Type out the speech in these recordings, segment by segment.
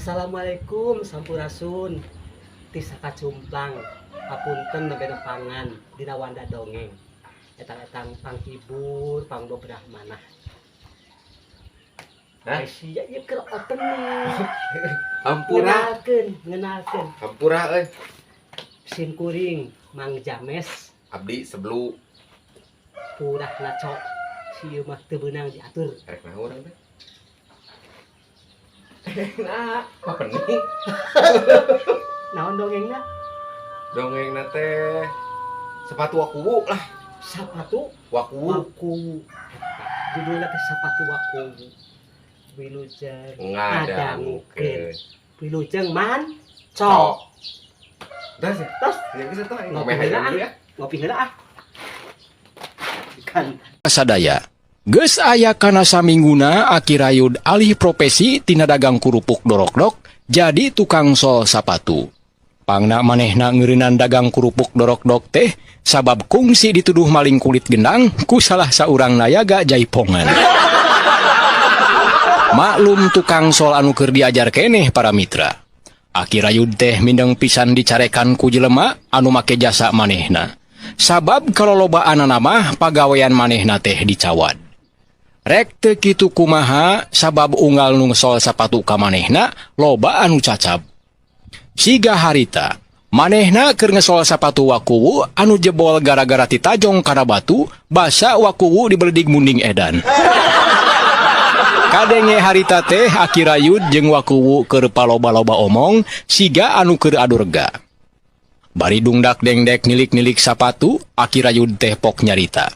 Assalamualaikum Sampurasun Tisaka Cumplang Papunten nembe nepangan dina wanda dongeng etang-etang panghibur pangbobrah manah. Sia ieu keur opening. Hampura ngenalkeun. Hampura euy. Sim kuring Mang James Abdi sebelu purah nacok si ieu mah teu beunang diatur. rek naon urang teh. Nah, apa pening? Naon dongengna? Dongengna teh sepatu wakuwu lah. Sapatu Wakuwu. waku. Judulna teh sapatu waku. Wilujeng Ngadangukeun. Wilujeng man Cok. cok. Das ya? Tos Ya bisa tah Ngopi ngomeh heula, dulu ya. ngopi heula ah. Kan Sadaya geus aya kana samingguna Aki Rayud alih profesi tina dagang kurupuk dorok-dok jadi tukang sol sapatu. Pangna manehna ngeureunan dagang kurupuk dorok-dok teh sabab kungsi dituduh maling kulit gendang ku salah saurang nayaga jaipongan. Maklum tukang sol anu keur diajar keneh para mitra. Aki Rayud teh mindeng pisan dicarekan ku jelema anu make jasa manehna. Sabab kalolobaanana mah pagawean manehna teh dicawad. Rek teu kitu kumaha sabab unggal nu ngesol sapatu ka manehna loba anu cacab. Siga harita manehna keur ngesol sapatu wakuwu anu jebol gara-gara titajong kana batu basa wakuwu dibeledig munding edan. Kadenge harita teh Aki Rayud jeung wakuwu keur paloba-loba omong siga anu keur adu rega. Bari dungdak dengdek nilik-nilik sapatu, Aki Rayud teh pok nyarita.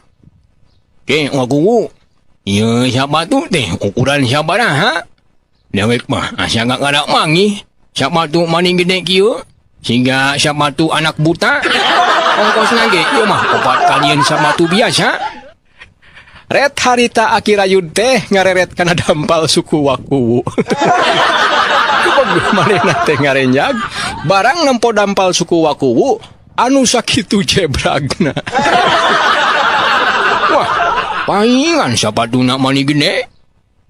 Ke wakuwu, ieu sapatu teh ukuran sabaraha? Dewek mah asa ngada mangi. Sapatu maning gede kieu, sehingga sapatu anak buta. Ongkosna ge ieu mah opat kalian sapatu biasa. Ret harita Aki Rayud teh ngareret kana dampal suku wakuwu. Manehna teh ngarenjag barang nempo dampal suku wakuwu anu sakitu jebragna. Wah, paingan sapatuna mani gede.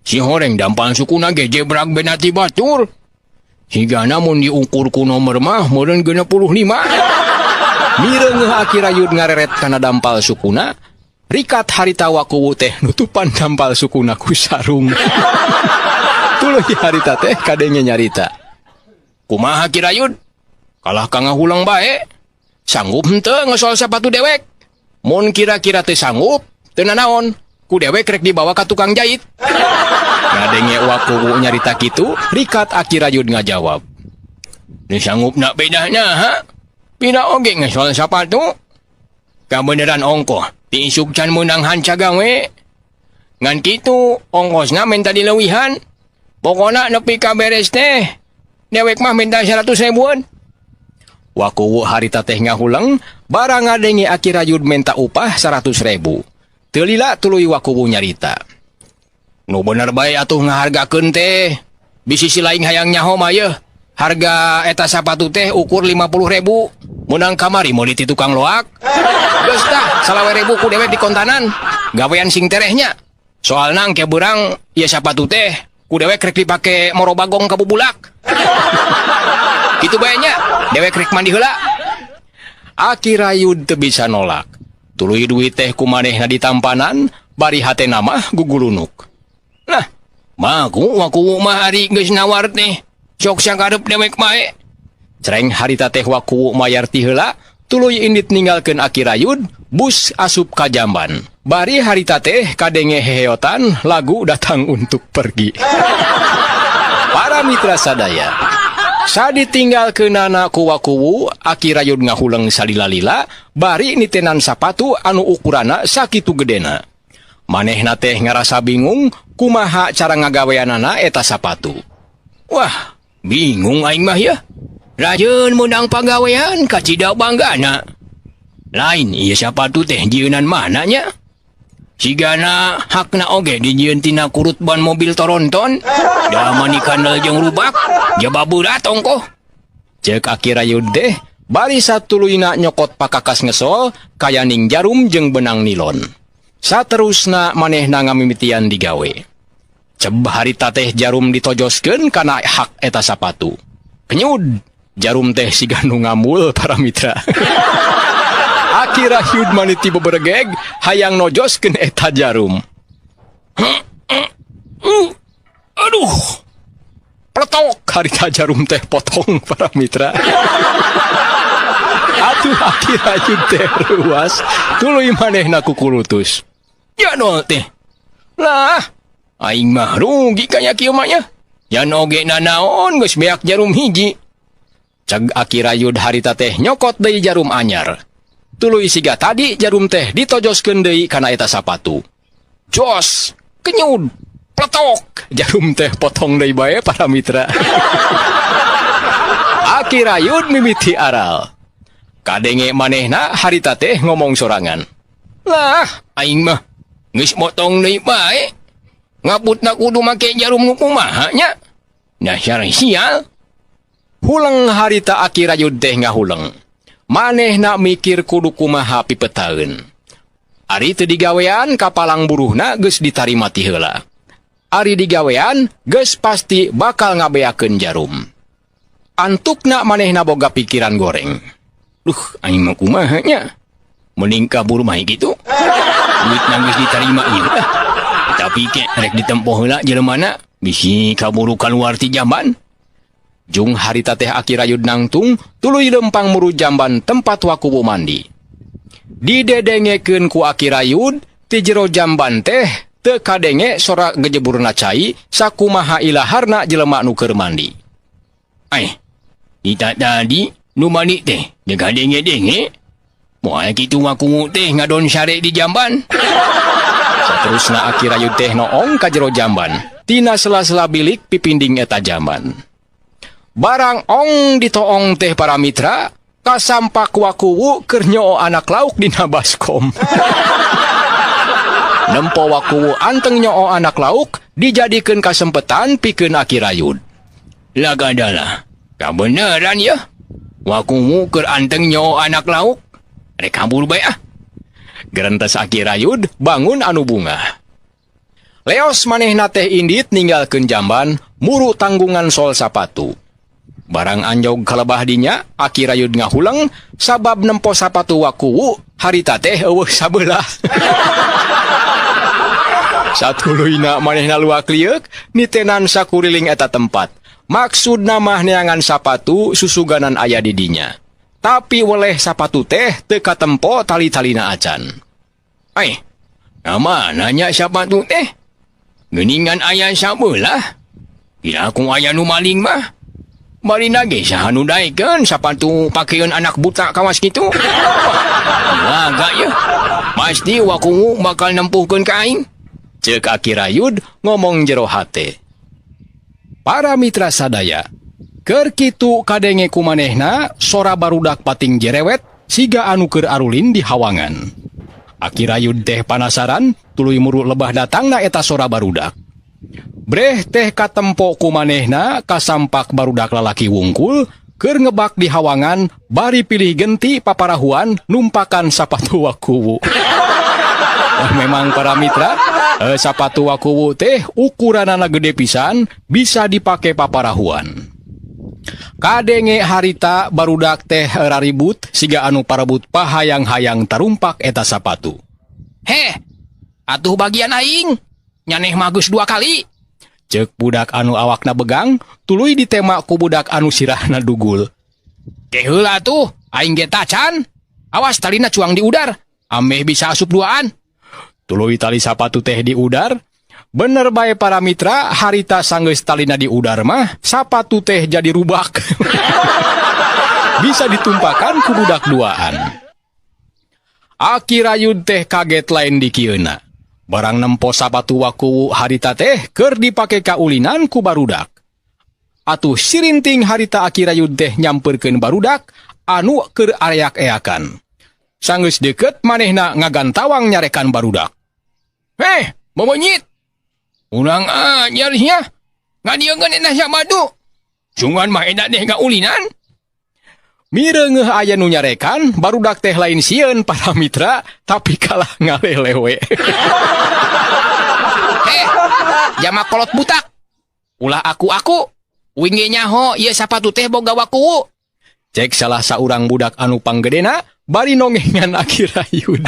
Si horeng dampal sukuna ge jebrag benati batur. Siga namun diukur ku nomor mah meureun 65. Mireungeuh Aki Rayud ngareret kana dampal sukuna, rikat harita wakuwu teh nutupan dampal sukuna ku sarung. Tuluy harita teh kadenge nyarita. Kumaha Ki Rayud? Kalah ka ngahulang bae. Sanggup henteu ngesol sapatu dewek? Mun kira-kira teu sanggup, teu nanaon, ku dewek rek dibawa ka tukang jahit. Kadenge wakuwu nyarita kitu, rikat Aki Rayud ngajawab. Teu sanggupna bedana ha? Pina oge ngesol sapatu? Kabeneran ongkoh, ti isuk can meunang hanca gawe. Ngan kitu, ongkosna minta dileuwihan. Pokona nepi ka beres teh, dewek mah minta 100.000-an. Wakuwu harita teh ngahulang, barang ngadenge Aki Rayud minta upah 100.000. Teu lila tuluy wakuwu nyarita. Nu bener bae atuh ngahargakeun teh. Bisi si laing hayang nyaho mah yeuh. Harga eta sapatu teh ukur 50.000. Munang kamari mau di tukang loak. Geus tah 20.000 ku dewek di kontanan. Gawean sing terehnya. Soalna engke beurang ieu sapatu teh ku dewek rek dipake moro bagong ka bubulak. Kitu bae nya, dewek rek mandi heula. Aki Rayud teu bisa nolak. Tuluy duit teh ku manehna ditampanan, bari hatena mah gugulunuk. Nah, wakuwu mah ari geus nawar teh. Sok sakarep dewek bae. Cereng harita teh wakuwu mayar ti heula, tuluy indit ninggalkeun Aki Rayud, bus asup ka jamban. Bari harita teh kadenge heheotan lagu datang untuk pergi. Para mitra sadaya, saditinggalkeunana ku wakuwu, Aki Rayud ngahuleung salila-lila, bari nitenan sapatu anu ukurana sakitu gedena. Manehna teh ngarasa bingung kumaha cara ngagaweanana eta sapatu. Wah, bingung aing mah ya. Rajeun meunang pagawean kacida banggana. Lain ieu sapatu teh jieunan mana nya? Sigana hakna oge dijieun tina kurut ban mobil toronton. Da mani kandel jeung rubak, jababurat ongkoh. Ceuk Aki Rayud teh bari satuluyna nyokot pakakas ngesol kayaning jarum jeung benang nilon. Saterusna manehna ngamimitian digawe. Ceb harita teh jarum ditojoskeun kana hak eta sapatu. Kenyud jarum teh siga nu ngamul para mitra. Akira hiud maniti beberegeg hayang nojoskeun eta jarum. Aduh. Pletok harita jarum teh potong para mitra. Atuh akira hiud teh ruas tuluy manehna kukulutus. Ya no teh. Lah, aing mah rugi kaya kieu mah nya. Yan oge nanaon geus beak jarum hiji. Cag akira hiud harita teh nyokot deui jarum anyar. Tuluy siga tadi jarum teh ditojoskeun deui kana eta sapatu. Jos, kenyud, pletok, jarum teh potong deui bae para mitra. Akira hiud mimiti aral. Kadenge manehna harita teh ngomong sorangan. Lah, aing mah geus motong deui bae. Ngaputna kudu make jarum nu kumaha nya? Dasar sial. Hulang harita akira hiud teh ngahuleng. Manehna mikir kudu kumaha pipetaeun. Ari teu digawean kapalang buruhna geus ditarima ti heula. Ari digawean geus pasti bakal ngabeakeun jarum. Antukna manehna boga pikiran goreng. Duh, aing mah kumaha nya? Mending kabur mah kitu. Duitna geus ditarima ieu. Tapi ke rek ditempoh heula jeleumana bisi kaburu kaluar ti jamban. Jung harita teh akira hiud nangtung tuluy lempang muru jamban tempat wakubu mandi. Didedengekeun ku akira hiud ti jero jamban teh teu kadenge sora gejeburna cai sakumaha ilaharna jelema nu keur mandi. Ita tadi nu mandi teh degadenge-denge. Moal kitu wakumu teh ngadon sare di jamban. Saterusna akira hiud teh noong ka jero jamban. Tina sela-sela bilik pipinding eta jamban. Barang ong ditoong teh para mitra, kasampak wakuwu keur nyoo anak lauk dina baskom. Nempo wakuwu anteng nyoo anak lauk, dijadikeun kasempetan pikeun akira hiud. Lagadalah, kabeneran ya. Wakuwu keur anteng nyoo anak lauk. Rek kabur bae ah. Gerentes akira hiud bangun anu bunga. Leos manehna teh indit ninggalkeun jamban, muru tanggungan sol sapatu. Barang anjog kalebah dinya, akira hiud ngahulang, sabab nempo sapatu wakuwu, harita teh eueuh sabelah. Satuluyna manehna luak liuk, nitenan sakuriling eta tempat. Maksudna mah neangan sapatu susuganan aya di dinya. Tapi weleh sapatu teh teu katempo tali-talina acan. Nama nanya sapatu teh? Geuningan aya sabelah. Kira aku aya nu maling mah. Bari nage sahanu daekeun sapatu pakeun anak buta kawas kitu. Laga ya. Pasti wakumu bakal nempuhkeun ka aing. Ceuk akira hiud ngomong jero hate. Para mitra sadaya, keur kitu kadenge kumanehna sora barudak pating jerewet siga anu keur arulin di hawangan. Akira hiud teh panasaran tuluy muru lebah datangna eta sora barudak. Breh teh katempo kumanehna kasampak barudak lalaki wungkul keur ngebak di hawangan bari pilih genti paparahuan numpakan sapatu wakuwu. Memang para mitra, sapatu wakuwu teh ukuranana gede pisan bisa dipake paparahuan. Kadenge harita barudak teh raribut siga anu parebut pahayang-hayang tarumpak eta sapatu. Heh, atuh bagian aing nyaneh magus 2 kali. Ceuk budak anu awakna begang, tuluy ditema ku budak anu sirahna dugul. Keheula tuh, aing ge tacan. Awas talina cuang di udar, ameh bisa asup duaan. Tuluy tali sapatu teh di udar. Bener bae para mitra, harita sanggeus talina di udar mah, sapatu teh jadi rubak. Bisa ditumpakan ku budak duaan. Akira hiud teh kaget lain di kieuna. Barang nempo sapatu wakuwu harita teh keur dipake kaulinan ku barudak. Atuh sirinting harita akira hiud teh nyamperkeun barudak anu keur areak-eakan. Sanggeus deukeut manehna ngagantawang nyarekan barudak. Heh, momonyit. Urang anyar sia. Ngadieungeun eta sabadu. Cungan mah eta teh ngaulinan. Mireungeuh aya nu nyarekan, barudak teh lain sieun para mitra, tapi kalah ngalelewe. Jama kolot butak. Ulah aku. Wingi nyaho ieu sapatu teh boga waku. Cek salah saurang budak anu panggedena bari nongengan Aki Rayud.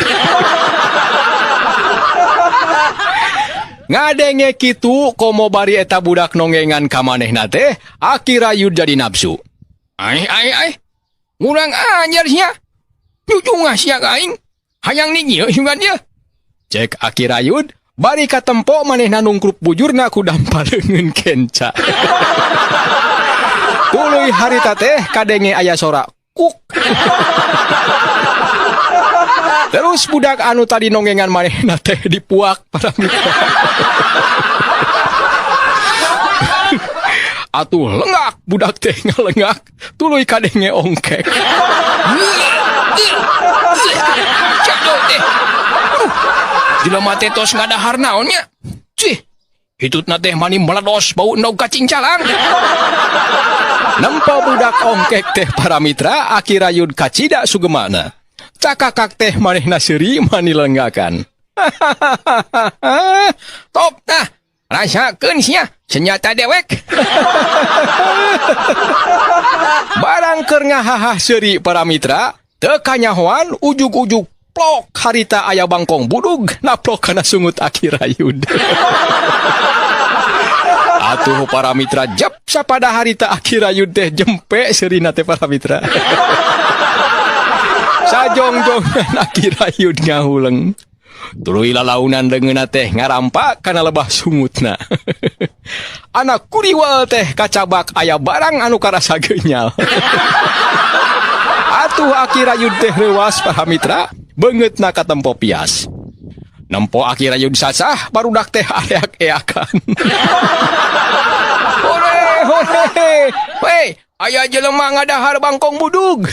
Ngadenge kitu komo bari eta budak nongengan ka manehna teh Aki Rayud jadi nafsu. Ai. Ngurang anyar sia. Nyujungah sia aing. Hayang ningieu juga dia. Cek Aki Rayud bari katempo manehna nungkrup bujurna ku dampal leungeun kenca. Tuluy harita teh kadenge aya sora kuk. Terus budak anu tadi nongengan manehna teh dipuak para mitra. Atuh lengak budak teh ngalengak, tuluy kadenge ongkek. Cadok teh. Jelema teh tos ngadahar naonnya. Cih, hitutna teh mani meledos bau endog cacing calang. Nempo budak ongkek teh para mitra Aki Rayud kacida sugemana. Cakakak teh manehna seuri mani lenggakan. Top nah, rasakeun sia senjata dewek. Barang keur ngahahah seuri para mitra, teu kanyahoan ujug-ujug plok harita aya bangkong budug naplok kana sungut Aki Rayud. Atuh para mitra jep sapada harita Aki Rayud teh jempe seurina teh para mitra. Sajong-jongan Aki Rayud ngahuleng. Tuluy lalaunan leungeunna teh ngarampa kana lebah sungutna. Anak kuriwal teh kacabak aya barang anu karasa geunyal. Atuh Aki Rayud teh leuwas para mitra, beungeutna katempo pias. Nempo Aki Rayud sasah barudak teh ayak-ayakan. Hore. Weh, aya jelema ngadahar bangkong budug.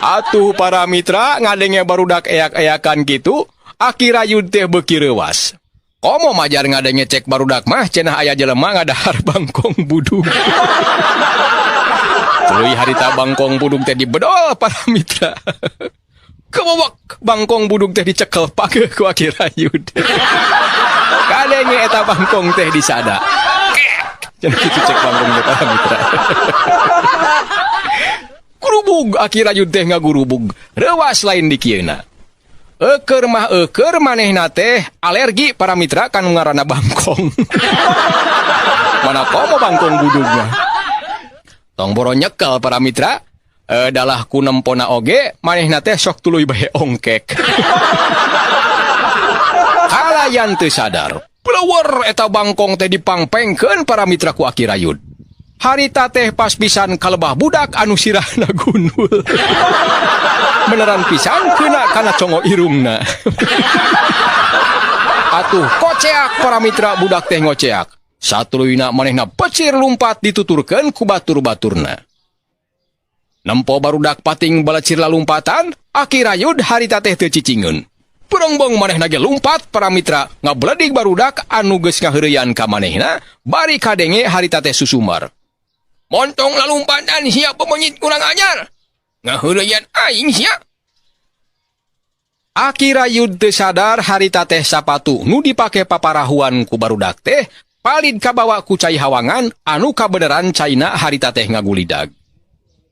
Atuh para mitra ngadenge barudak ayak-ayakan gitu, Aki Rayud teh beuki reuwas. Komo majar ngadenge cek barudak mah cenah aya jelema ngadahar bangkong budug. Tuluy harita bangkong budug teh dibedol para mitra. Kewewek bangkong budug teh dicekel pake ku Aki Rayud. Kadenge eta bangkong teh disada. Cenah kitu cek bangkong teh para mitra. Gurubug Aki Rayud teh ngagurubug. Reuwas lain di kieuna. Eukeur mah eukeur manehna teh alergi para mitra kan ngaranna bangkong. Mana komo bangkong budug mah. Tong boro nyekel para mitra. Dalah ku nempona oge manehna teh sok tuluy bae ongkek. Kalayan teu sadar, peleuweur eta bangkong teh dipangpengkeun para mitra ku Aki Rayud. Harita teh pas pisan kalebah budak anu sirahna gundul. Beneran pisan keuna kana congo irungna. Atuh koceak para mitra budak teh ngoceak. Satuluyna manehna pecir lumpat dituturkeun ku batur-baturna. Nempo barudak pating balecir lalumpatan, Aki Rayud harita teh teu cicingeun. Berongbong manehna ge lumpat para mitra ngabledig barudak anu geus ngaheureyan ka manehna, bari kadenge harita teh susumar. Montong lalumpatan sia pemonyit kurang ajar. Ngaheureyan aing sia. Aki Rayud teu sadar harita teh sapatu nu dipake paparahuan ku barudak teh palid kabawa ku cai hawangan anu kabeneran caina harita teh ngagulidag.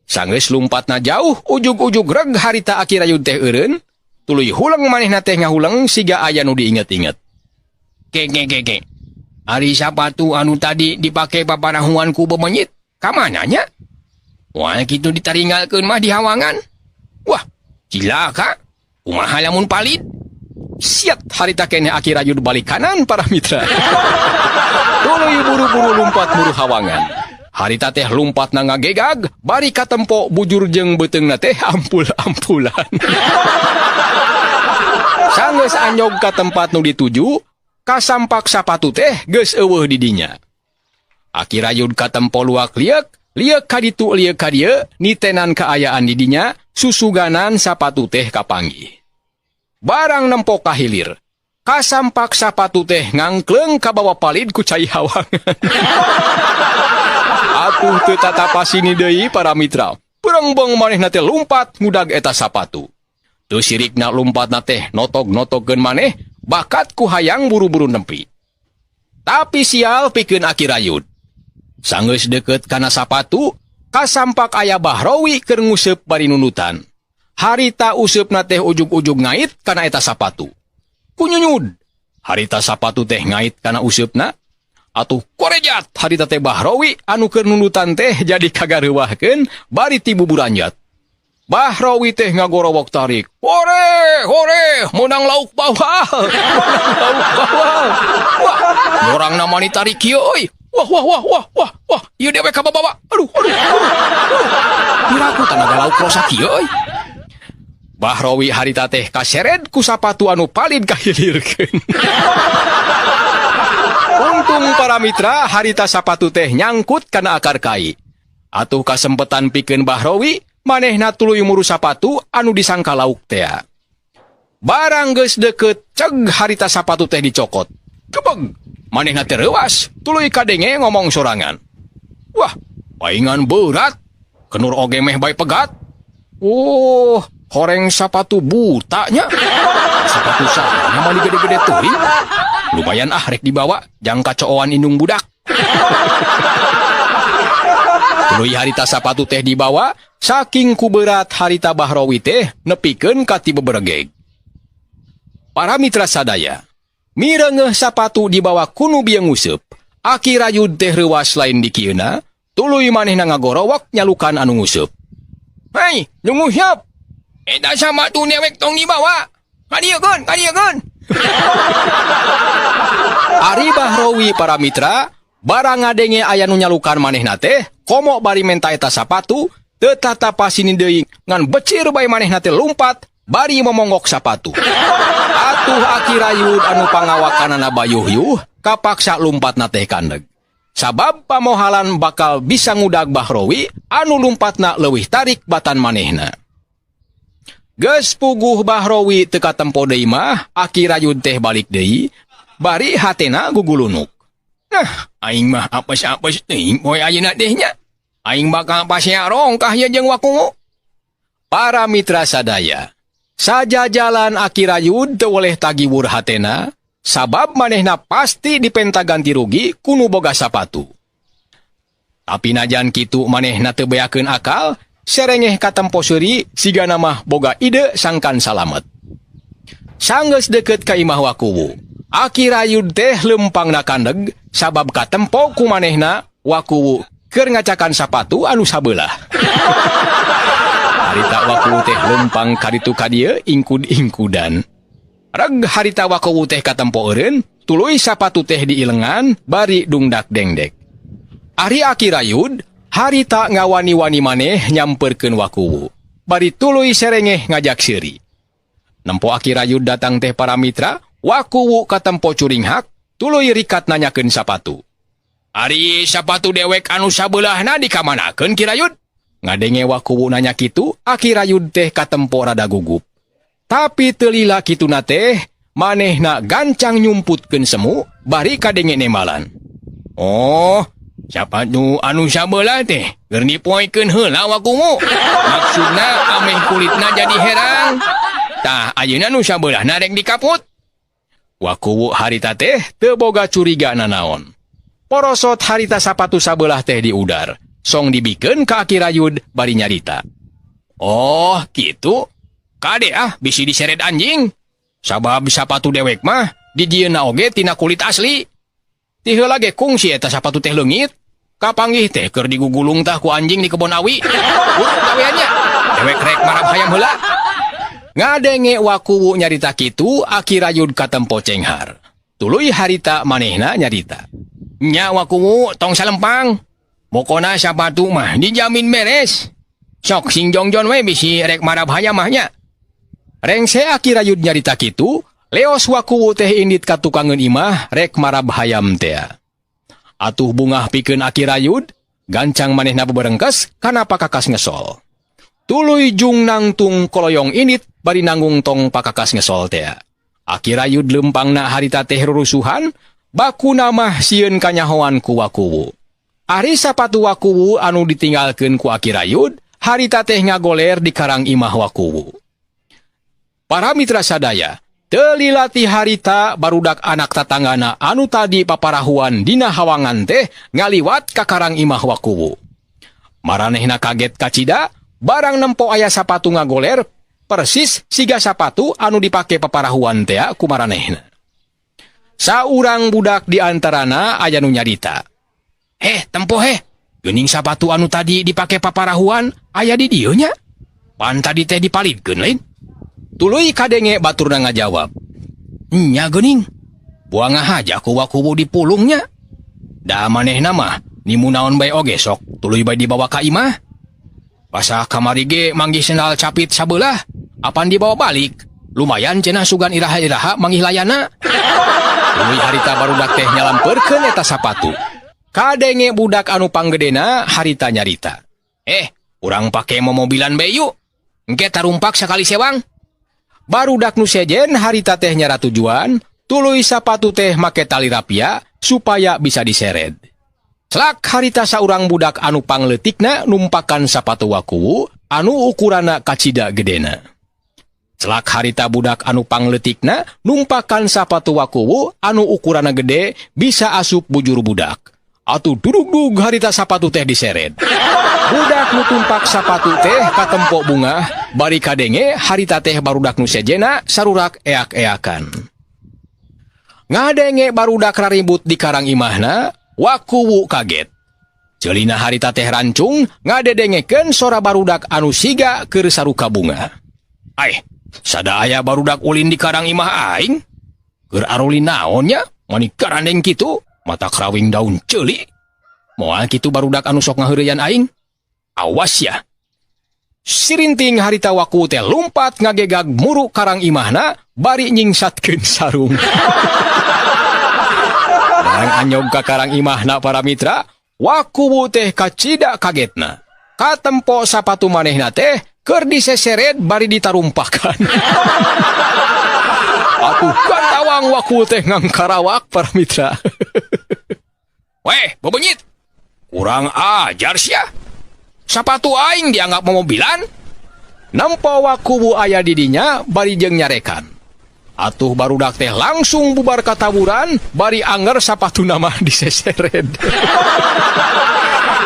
Sanggeus lumpatna jauh, ujug-ujug reg harita Aki Rayud teh eureun, tuluy huleng manehna teh ngahuleng siga aya nu diinget-inget. Ke. Ari sapatu anu tadi dipake paparahuan ku bemenyit, ka mananya? Wah, kitu ditaringgalkeun mah di hawangan. Wah, cilaka. Kumaha lamun palid? Siat harita keneh Aki Rayud balik kanan para mitra. Tuluy buru-buru lumpat muru hawangan. Harita teh lumpatna ngagegag, bari katempo bujur jeung beuteungna teh ampul-ampulan. Sanggeus anyog ka tempat nu dituju, kasampak sapatu teh geus eueuh di dinya. Aki Rayud katempo luak liek ka ditu liek ka dieu, nitenan kaayaan di dinya, susuganan sapatu teh kapanggih. Barang nempo kahilir, kasampak sapatu teh ngangkleng ka bawah palid ku cai hawangan. Atuh teu tatapasini deui para mitra. Berongbong manehna teh lumpat ngudag eta sapatu. Teu sirikna lumpatna teh notog-notogkeun maneh, bakat ku hayang buru-buru nempi. Tapi sial pikeun Aki Rayud. Sanggeus deukeut kana sapatu, kasampak aya Bahrowi keur nguseup bari nunutan. Harita useupna teh ujug-ujug ngait kana eta sapatu. Kunyunyud, harita sapatu teh ngait kana useupna. Atuh korejat harita teh Bahrowi anu keur nunutan teh jadi kagareuwahkeun bari ti buburanjat. Bahrowi teh ngagorowok tarik. Hore, menang lauk bawal. Lauk bawal. Wah, orang namani tarik kieu euy. Wah, ieu dewek ka bawa. Aduh. Piraku tanaga lauk rosa kieu euy. Bahrowi harita teh kaseret ku sapatu anu palid kahilirkeun. Untung para mitra harita sapatu teh nyangkut kana akar kai. Atuh kasempetan pikeun Bahrowi manehna tuluy muru sapatu anu disangka lauk teh. Barang geus deukeut ceg harita sapatu teh dicokot. Kebeg, manehna teh reuwas, tuluy kadenge ngomong sorangan. Wah, paingan berat, kenur oge meh bae pegat. Oh, horeng sapatu buta nya. Sapatu sana mah gede-gede teuing. Lumayan rek dibawa, jang kacooan indung budak. Tuluy harita sapatu teh dibawa, saking ku berat harita Bahrowi teh nepikeun ka ti beberegeg. Para mitra sadaya, mireungeuh sapatu dibawa ku nu bieu nguseup, Aki Rayud teh reuwas lain di kieuna, tuluy manehna ngagorowok nyalukan anu nguseup. Hei, nyunguh siap. Eta sapatu dewek tong dibawa. Kadieun. Ari Bahrowi para mitra, barang ngadenge aya nu nyalukan manehna teh, komo bari menta eta sapatu, teu tatapasini deui ngan becir bae manehna teh lumpat, bari momonggok sapatu. Atuh Aki Rayud anu pangawakanana bayuh-yuh, kapaksa lumpatna teh kandeg. Sabab pamohalan bakal bisa ngudag Bahrowi, anu lumpatna leuwih tarik batan manehna. Geus puguh Bahrowi teu katempo deui mah, Aki Rayud teh balik deui, bari hatena gugulunuk. Nah, aing mah apes-apes teuing poe ayeuna teh nya. Aing bakal pasearong kah ieu jeung wakungu. Para mitra sadaya, saja jalan Aki Rayud teu oleh tagiwur hatena, sabab manehna pasti dipenta ganti rugi kuno boga sapatu. Tapi najan kitu manehna teu beakeun akal, serengeh katempo seuri sigana mah boga ide sangkan salamet. Sanggeus deukeut ka imah wakuwu, Aki Rayud teh lempangna kandeg sabab katempo ku manehna wakuwu keur ngacakan sapatu anu sabelah. Harita wakuwu teh lempang kaditu ka dieu ingkud-ingkudan. Reg harita wakuwu teh katempo eureun, tuluy sapatu teh diilengan bari dungdak dengdek. Ari Aki Rayud harita ngawani-wani maneh nyamperkeun wakuwu. Bari tuluy serengeh ngajak seuri. Nempo Aki Rayud datang teh para mitra, wakuwu katempo curing hak, tuluy rikat nanyakeun sapatu. Ari sapatu dewek anu sabelahna dikamanakeun Ki Rayud? Ngadenge wakuwu nanya kitu, Aki Rayud teh katempo rada gugup. Tapi teu lila kituna teh, manehna gancang nyumputkeun semu, bari kadenge nemalan. Oh, sapatu anu sabelah teh keur dipoekeun heula wakuwu. Maksudna ameh kulitna jadi herang. Tah ayeuna nu sabelahna rek dikaput. Wakuwu harita teh teu boga curiga nanaon. Porosot harita sapatu sabelah teh di udar, song dibikeun ka Aki Rayud bari nyarita. Oh, kitu. Kade bisi diseret anjing. Sabab sapatu dewek mah di dieuna oge tina kulit asli. Ti heula ge kungsi eta sapatu teh leungit. Kapanggih teh keur digugulung tah ku anjing di kebon awi. Urut gaweannya. Dewek rek marab hayam heula. Ngadenge wakuwu nyarita kitu, Aki Rayud katempo cenghar. Tuluy harita manehna nyarita. Nya wakuwu tong salempang. Pokona sapatu mah dijamin beres. Sok sing jongjon we bisi rek marab hayam mahnya. Rengse Aki Rayud nyarita kitu, leos wakuwu teh indit ka tukangeun imah rek marab hayam teh. Atuh bungah pikeun Aki Rayud, gancang manehna beberengkes kana pakakas ngesol. Tuluy jung nangtung koloyong indit bari nanggung tong pakakas ngesol teh. Aki Rayud lempangna harita teh rurusuhan, baku namah sieun kanyahoan ku wakuwu. Ari sapatu wakuwu anu ditinggalkeun ku Aki Rayud, harita teh ngagoler di karang imah wakuwu. Para mitra sadaya, Telilati harita barudak anak tatanggana anu tadi paparahuan dina hawangan teh ngaliwat ka karang imah wakuwu. Maranehna kaget kacida, barang nempo aya sapatu ngagoler, persis siga sapatu anu dipake paparahuan teh ku maranehna. Saurang budak di antarana aya nu nyarita. Tempo geuning sapatu anu tadi dipake paparahuan aya di dieu nya. Pan tadi teh dipalitkeun lain. Tuluy kadenge baturna ngajawab. Nya geuning. Buang haja ku wakuwu di pulungnya. Da manehna mah nimunaon bae oge sok tuluy bae dibawa ka imah. Pasah kamari ge manggih sendal capit sabelah. Apan dibawa balik. Lumayan cenah sugan iraha-iraha manggih layana. Tuluy harita barudak teh nyalampeurkeun eta sapatu. Kadenge budak anu panggedena harita nyarita. Urang pake mobilan bae yuk. Engke tarumpak sakali sewang. Barudak nu sejen harita teh nyara tujuan, tuluy sapatu teh make tali rapia supaya bisa diseret. Celak harita saurang budak anu pangleutikna numpakan sapatu wakuwu anu ukurana kacida gedena. Celak harita budak anu pangleutikna numpakan sapatu wakuwu anu ukurana gede bisa asup bujur budak. Atuh duduk-duduk harita sapatu teh diseret. Budak nu tumpak sapatu teh katempo bunga, bari kadenge harita teh barudak nu sejena sarurak eak-eakan. Ngadenge barudak raribut di karang imahna, wakuwu kaget. Ceulina harita teh rancung ngadedengekeun sora barudak anu siga keur saruka bunga. Sada aya barudak ulin di karang imah aing? Keur arulin naon nya? Mani karandeng kitu? Mata krawing daun ceuli. Moal kitu barudak anu sok ngaheureuyan aing. Awas ya. Sirinting harita wakuwu teh lumpat ngagegag muru karang imahna bari nyingsatkeun sarung. Barang anyog ka karang imahna para mitra, wakuwu teh kacida kagetna. Katempo sapatu manehna teh keur diseseret bari ditarumpakan. Atuh kantawang wakuwu teh ngangkarawak para mitra. Weh, bebenyit. Kurang ajar sia. Sapatu aing dianggap mobilan. Nampo wakuwu aya di dinya bari jeung nyarekan. Atuh barudak teh langsung bubar kataburan bari anger sapatu nama diseseret.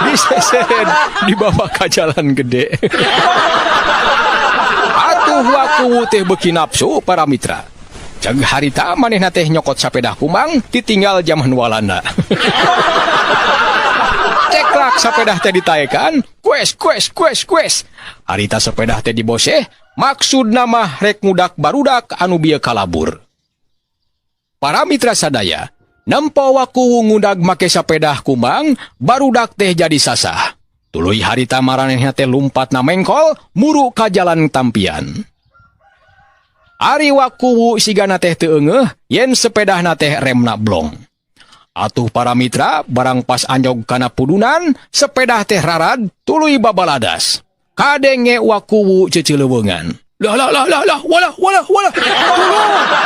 Diseseret dibawa ka jalan gede. Atuh wakuwu teh beuki nafsu para mitra. Ceg harita manehna teh nyokot sapedah kumang ditinggal zaman walanda. Ceklak sapedah teh ditaekan, kues. Harita sapedah teh diboseh, maksud nama rek ngudak barudak anu bieu kalabur. Para mitra sadaya, nampo wakuwu ngudag make sapedah kumang, barudak teh jadi sasah. Tuluy harita maranehna teh lumpat na mengkol, muru ka jalan tampian. Ari wakuwu sigana teh teu eungeuh yen sepedahna teh remna blong. Atuh para mitra barang pas anjog kana pudunan sepedah teh rarad tuluy babaladas. Kadenge wakuwu ceceuleuweungan. Lah wala.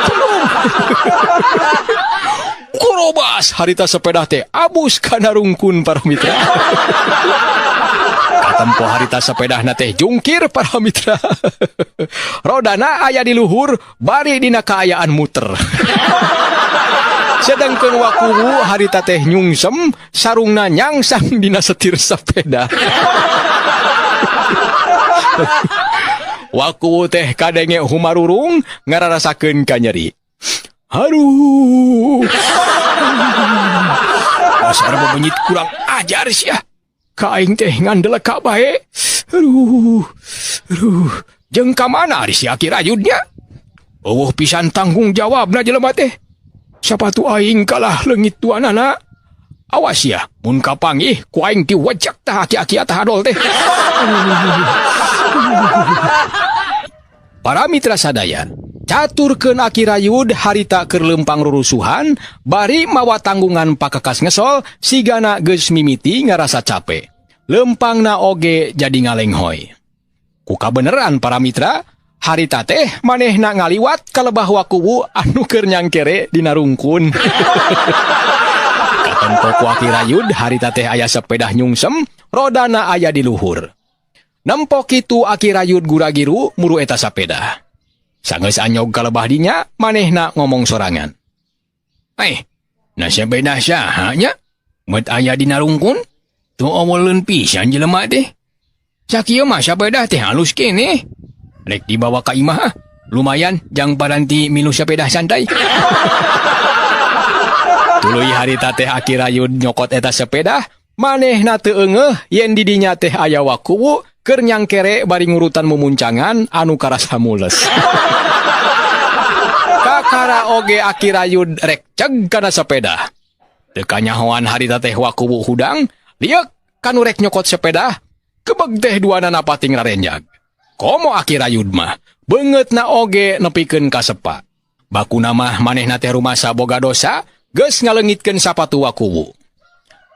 Tulung. Kurobas harita sepedah teh abus kana rungkun para mitra. Katempo harita sepedahna teh jungkir para mitra. Rodana aya di luhur bari dina kaayaan muter. Sedangkeun wakuwu harita teh nyungsem sarungna nyangsang dina setir sepeda. Wakuwu teh kadenge humarurung ngararasakeun ka nyeri. Aduh. Dasar bebenyit kurang ajar sia. Ka aing teh ngandeleka bae. Aduh. Jeung ka mana ari si Aki Rayudnya? Eueuh pisan tanggung jawabna jelema teh. Sapatu aing kalah leungit tuanana. Awas ya, mun kapanggih ku aing diwejak tah aki-aki atah adol teh. Para mitra sadaya, caturkeun Aki Rayud harita keur leumpang rurusuhan, bari mawa tanggungan pakekas ngesol sigana geus mimiti ngarasa capek. Leumpangna oge jadi ngalenghoy. Ku kabeneran para mitra, harita teh manehna ngaliwat ka lebah wakuwu anu keur nyangkere dina rungkun. Katempo ku Aki Rayud harita teh aya sepedah nyungsem, rodana aya di luhur. Nempo kitu Aki Rayud guragiru muru eta sapeda. Sanggeus anyog kalebah dinya, manehna ngomong sorangan. Na sepeda saha nya? Met aya dina rungkun? Tu awaleun pisan jelema teh. Sakieu mah sepeda teh halus kene. Rek dibawa ka imah, lumayan jang paranti milu sepeda santai. Tuluy harita teh Aki Rayud nyokot eta sepeda, manehna teu eungeuh yen di dinya teh aya wakuwu keur nyangkere bari ngurutan mumuncangan anu karasa mules. Kakara oge Aki Rayud rek ceg kana sepeda. Teu kanyahoan harita teh wakuwu hudang, liek kanu rek nyokot sepeda, kebeg teh duanana pating rarenjag. Komo Aki Rayud mah, beungeutna oge nepikeun ka sepa. Bakuna mah manehna teh rumasa boga dosa, geus ngaleungitkeun sapatu wakuwu.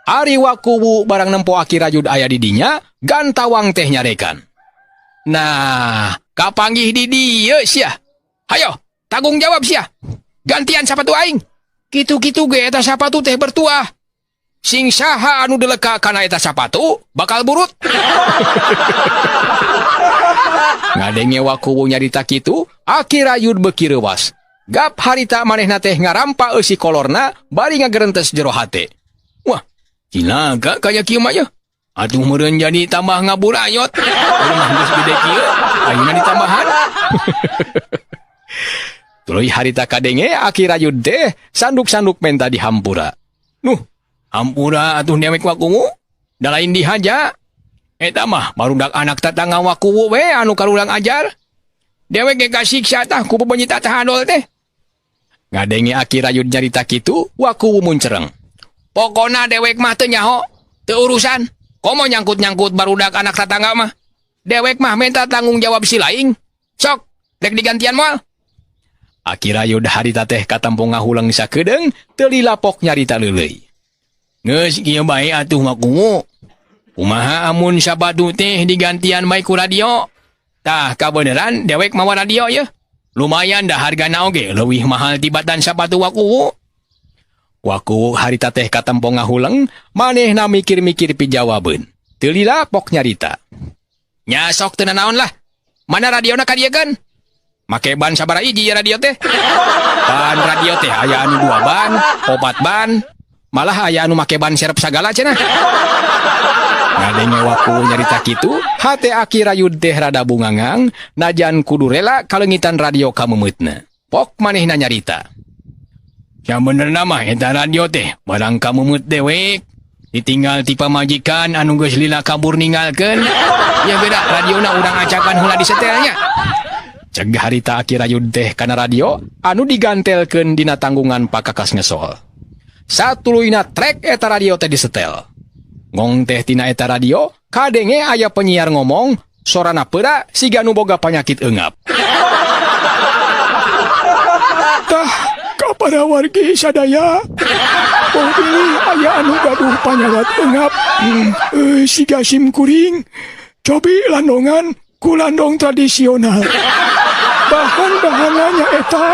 Ari wakuwu barang nempo Aki Rayud aya di dinya, gantawang teh nyarekan. Nah, kapanggih di dieu sia. Hayo, tanggung jawab sia. Gantian sapatu aing. Kitu-kitu ge eta sapatu teh bertuah. Sing saha anu deleka kana eta sapatu bakal burut. Ngadenge wakuwu nyarita kitu, Aki Rayud beuki reuwas. Gap harita manehna teh ngarampa eusi kolorna bari ngagerentes jero hate. Wah, cilaga kaya kieu mah ya. Atuh meureun jadi tambah ngaburayot. Rumah geus gede kieu, ayeuna ditambahan. Tuluy harita kadenge Aki Rayud teh sanduk-sanduk menta di hampura. Nuh, hampura atuh dewek wakuwu, da lain dihaja. Eta mah barudak anak tatangga wakuwu we anu karulang ajar. Dewek ge kasiksa tah ku bebenyita tah hadol teh. Ngadenge Aki Rayud nyarita kitu, wakuwu muncereng. Pokona dewek mah teu nyaho, teu urusan. Komo nyangkut-nyangkut barudak anak tatangga mah. Dewek mah minta tanggung jawab si laing. Sok, dek digantian moal. Aki Rayud harita teh katampo ngahulang sakedeung, teu lilapok nyarita leuleuy. Geus kieu bae atuh wakuwu. Kumaha amun sabatu teh digantian bae ku radio? Tah kabeneran dewek mawa radio ye. Lumayan dah hargana oge leuwih mahal tibatan sapatu wakuwu. Wakuwu harita teh katempo ngahulang, manehna mikir-mikir pijawabeun. Teu lilapok nyarita. Nya sok teu nanaon lah. Mana radiona kadiekeun? Make ban sabaraha hiji ya radio teh? Ban radio teh aya anu 2 ban, 4 ban, malah aya anu make ban serep sagala cenah. Ngadenge wakuwu nyarita kitu, hate Aki Rayud teh rada bungangang, najan kudu rela kaleungitan radio ka memeutna. Pok manehna nyarita. Ya bener mah eta radio teh, barang ka memeut dewek. Ditinggal ti pamajikan anu geus lila kabur ninggalkeun. Ya beda radiona urang acakan heula disetelnya. Ceg harita Aki Rayud teh kana radio anu digantelkeun dina tanggungan pakakas ngesol. Satuluyna trek eta radio teh disetel. Ngong teh tina eta radio, kadenge aya penyiar ngomong, sorana peura siga nu boga panyakit eungap. Tah, kapada wargi sadaya. Oge aya anu gaduh panyawat eungap. Siga sim kuring. Cobi landongan ku landong tradisional. Bahan-bahannya eta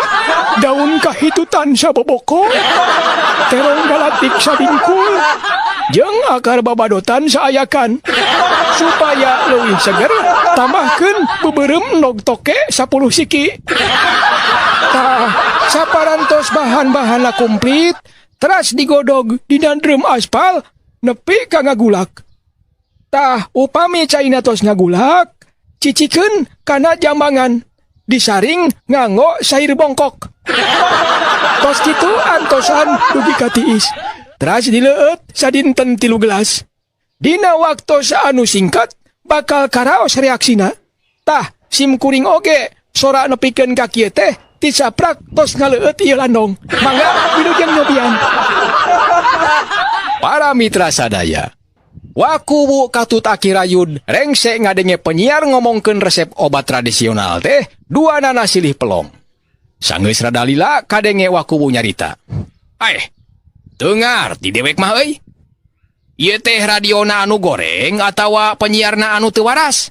daun kahitutan saboboko, terong galatik sabingkul, jeung akar babadotan saayakan. Supaya leuwih seger, tambahkeun beubeurem nog toke 10 siki. Tah, saparantos bahan-bahanna komplit, teras digodog dina drum aspal nepi ka ngagulak. Tah, upami caina tos ngagulak, cicikeun kana jambangan. Disaring nganggo sair bongkok. Tos kitu antosan dugi katiis. Teras dileueut sadinten 3 gelas. Dina waktu saanu singkat bakal karaos reaksina. Tah sim kuring oge sora nepikeun ka kieu teh tisaprak tos ngaleueut ieu landong. Mangga wilujeng nyobian. Para mitra sadaya, wakuwu katut Aki Rayud rengse ngadenge penyiar ngomongkeun resep obat tradisional teh duanana silih pelong. Sanggeus rada lila kadenge wakuwu nyarita. Teu ngarti dewek mah euy. Ieu teh radiona anu goreng atawa penyiarna anu teu waras?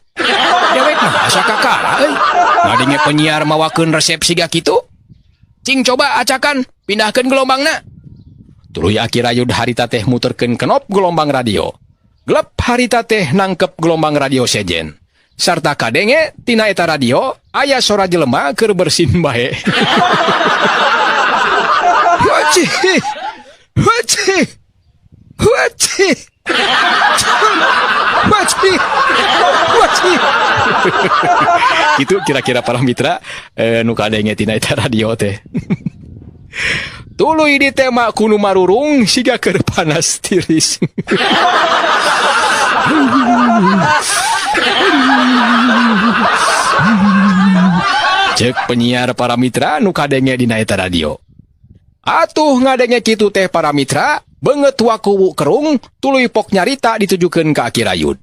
Dewek mah asa kakara euy. Ngadenge penyiar mawakeun resep siga kitu? Cing coba acakan pindahkeun gelombangna. Tuluy Aki Rayud harita teh muterkeun kenop gelombang radio. Gelap harita teh nangkep gelombang radio sejen. sarta kadenge tina eta radio aya sora jelema keur bersin bae. Waci. Waci. Waci. Waci. Waci. Itu kira-kira para mitra nu kadenge tina eta radio teh. Tuluy di tema kuno marurung siga keur panas tiris. Cek penyiar para mitra nu kadenge dina eta radio. Atuh ngadenge kitu teh para mitra, beungeut wakuwu kerung tuluy pok nyarita ditujukeun ka Aki Rayud.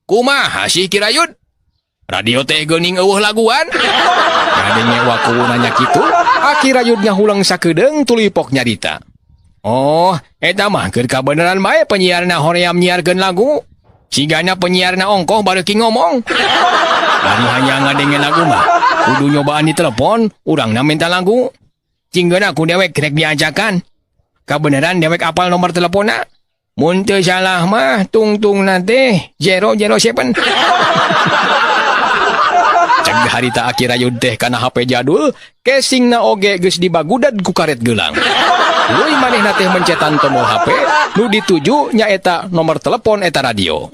Kumaha si Ki Rayud? Radio teh geuning eueuh laguan? Ngadenge wakuwu nanya kitu, Aki Rayud ngahulang sakedeung tuluy pok nyarita. Oh, eta mah keur kabeneran bae penyiarna hoream nyiarkeun lagu. Sigana penyiarna ongkoh bareuki ngomong. Ari hanya ngadenge lagu mah, kudu nyobaan di telepon, urangna minta lagu. Cinggeuna ku dewek rek diajakan. Kabeneran dewek apal nomor teleponna? Mun teu salah mah tungtungna teh 007. Ceg harita Aki Rayud teh kana HP jadul, casingna oge geus dibagudad ku karet geulang. Tuluy manehna teh mencetan tombol HP nu dituju nyaeta nomor telepon eta radio.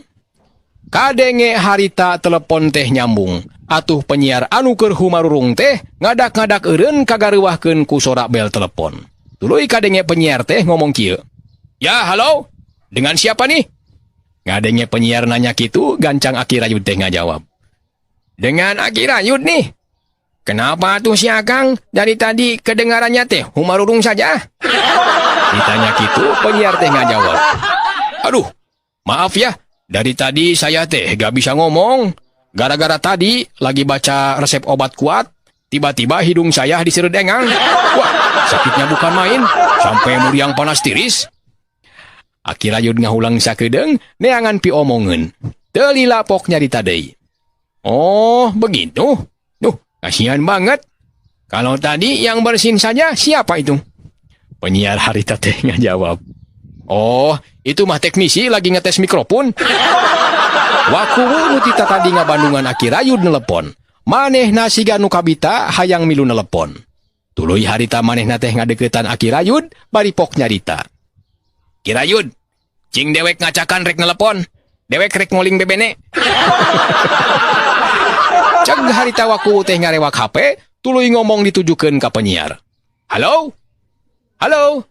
Kadenge harita telepon teh nyambung. Atuh penyiar anu keur humarurung teh ngadak-ngadak eureun kagareuwahkeun ku sora bel telepon. Tuluy kadenge penyiar teh ngomong kieu. Ya, halo? Dengan siapa nih? Ngadenge penyiar nanya kitu, gancang Aki Rayud teh ngajawab. Dengan Aki Rayud nih. Kenapa tuh si Akang dari tadi kedengarannya teh humarurung saja? Ditanya gitu, penyiar teh ngajawab. Aduh, maaf ya, dari tadi saya teh gak bisa ngomong. Gara-gara tadi lagi baca resep obat kuat, tiba-tiba hidung saya diseredengang. Wah, sakitnya bukan main, sampai muriang panas tiris. Aki Rayud ngahulang sakedeung, neangan pi omongeun. Teu lila pok nyarita deui. Oh, begitu? Duh, kasihan banget. Kalau tadi yang bersin saja, siapa itu? Penyiar harita teh ngajawab. Oh, itu mah teknisi lagi ngetes mikrofon. Wakuwu nu tita tadi ngabandungan Aki Rayud nelepon. Manehna siga nu kabita hayang milu nelepon. Tuluy harita manehna teh ngadeuketan Aki Rayud bari pok nyarita. Ki Rayud, cing dewek ngacakan rek nelepon. Dewek rek ngoling bebene. Ceg harita wakuwu teh ngarewak HP, tuluy ngomong ditujukeun ka penyiar. Halo? Halo?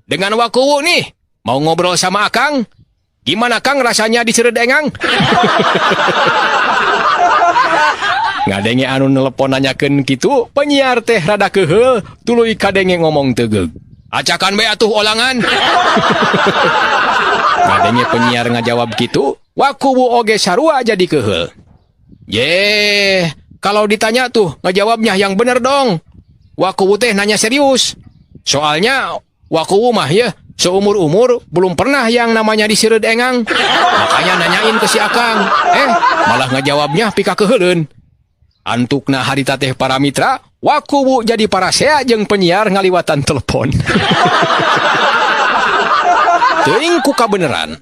Dengan wakuwu nih. Mau ngobrol sama Akang? Gimana Kang rasanya diseredengang? Ngadenge anu nelepon nanyakeun kitu, penyiar teh rada keheul, tuluy kadenge ngomong tegeug. Acakan be atuh olangan. Ngadenge penyiar ngajawab kitu, wakuwu oge sarua jadi keheul. Ye, kalau ditanya tuh ngejawabnya yang bener dong. Wakuwu teh nanya serius. Soalnya wakuwu mah ya seumur-umur belum pernah yang namanya diseredengang. Makanya nanyain ke si Akang. Malah ngejawabnya pika keheuleun. Antukna harita teh para mitra, wakuwu jadi parasea jeung penyiar ngaliwatan telepon. Teuing ku kabeneran.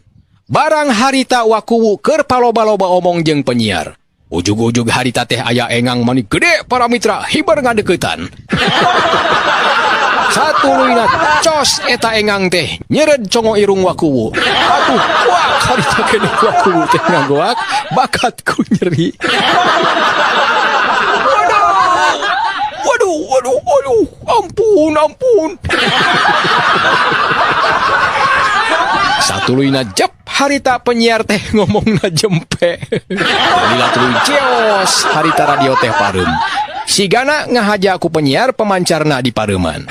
Barang harita wakuwu keur paloba-loba omong jeung penyiar. Ujug-ujug harita teh aya engang mani gede para mitra hibar ngadeuketan. Satuluyna cos eta engang teh nyered congo irung wakuwu. Atuh, wah harita kene wakuwu teh ngagoak bakatku nyeri. Waduh, ampun. Satuluyna jep harita penyiar teh ngomongna jempe. Lila tuluy ceos harita radio teh pareum. Sigana ngahaja ku penyiar pemancarna di pareuman.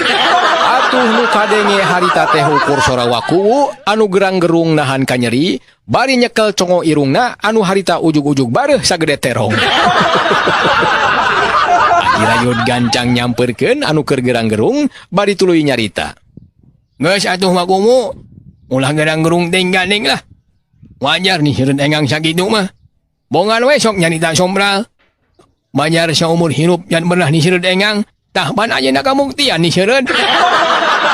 Atuh nu kadenge harita teh ukur sora wakuwu anu gerang-gerung nahan kanyeri, bari nyekel congo irungna anu harita ujug-ujug bareuh sagede terong. Aki Rayud gancang nyamperkeun anu keur gerang-gerung, bari tuluy nyarita. Geus atuh wakuwu, ulah gerang-gerung teh gandeng lah. Wajar nih hireun engang sakitu mah. Bongan we sok nyarita sombral. Banyak seumur hidup yang pernah disereud engang, tah pan ayeuna kabuktian disereud.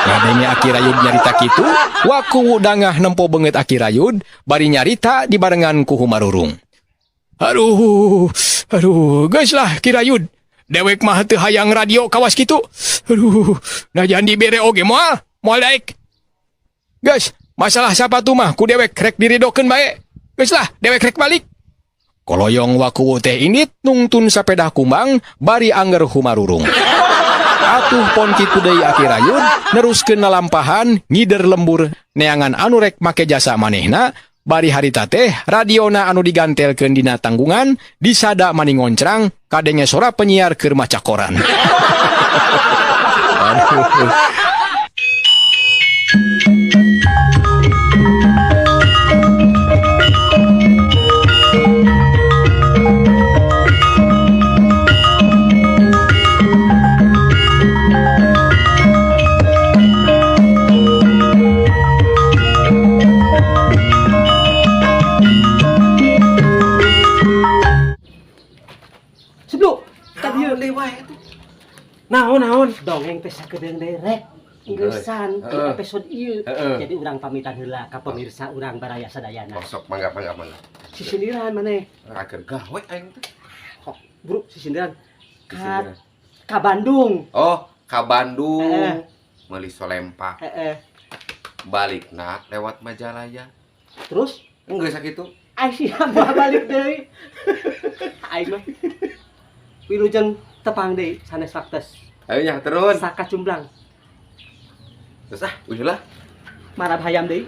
Ngadenge Aki Rayud nyarita kitu, wakuwu dangah nempo beungeut Aki Rayud, bari nyarita dibarengan ku humarurung. Aduh, geus lah Kirayud. Dewek mah teu hayang radio kawas kitu. Aduh, nah jangan dibere oge moal daek. Geus, masalah sapatu mah ku dewek rek diridokeun bae. Geus lah, dewek rek balik. Koloyong wakuwu teh init nungtun sapeda kumbang bari angger humarurung. Atuh pon kitu deui Kirayud neruskeun lalampahan ngider lembur neangan anu rek make jasa manehna. Bari harita teh radiona anu digantelkeun dina tanggungan disada maning ngoncrang kadenge sora penyiar keur maca koran. Aduh. Sebelum tadi lewat itu. naon dongeng teh sakedeung deui rek. Geus. Ingeusan Heeh. episode ieu. Heeh. Jadi urang pamitan heula ka pemirsa urang baraya sadayana. Sok mangga. Sisindiran maneh. Akhir gawe aing teh. Kok bro sisindiran Sisindiran. ka Bandung. Oh, ka Bandung. Heeh. Meuli Solempak. Heeh. Balikna lewat Majalaya. Terus Enggak sakitu. ai siap balik deui. Aing mah wilujeng tepang deui sanes faktes. Ayo nya turun. Saka cumblang. Terus ulah. Marab hayam deui.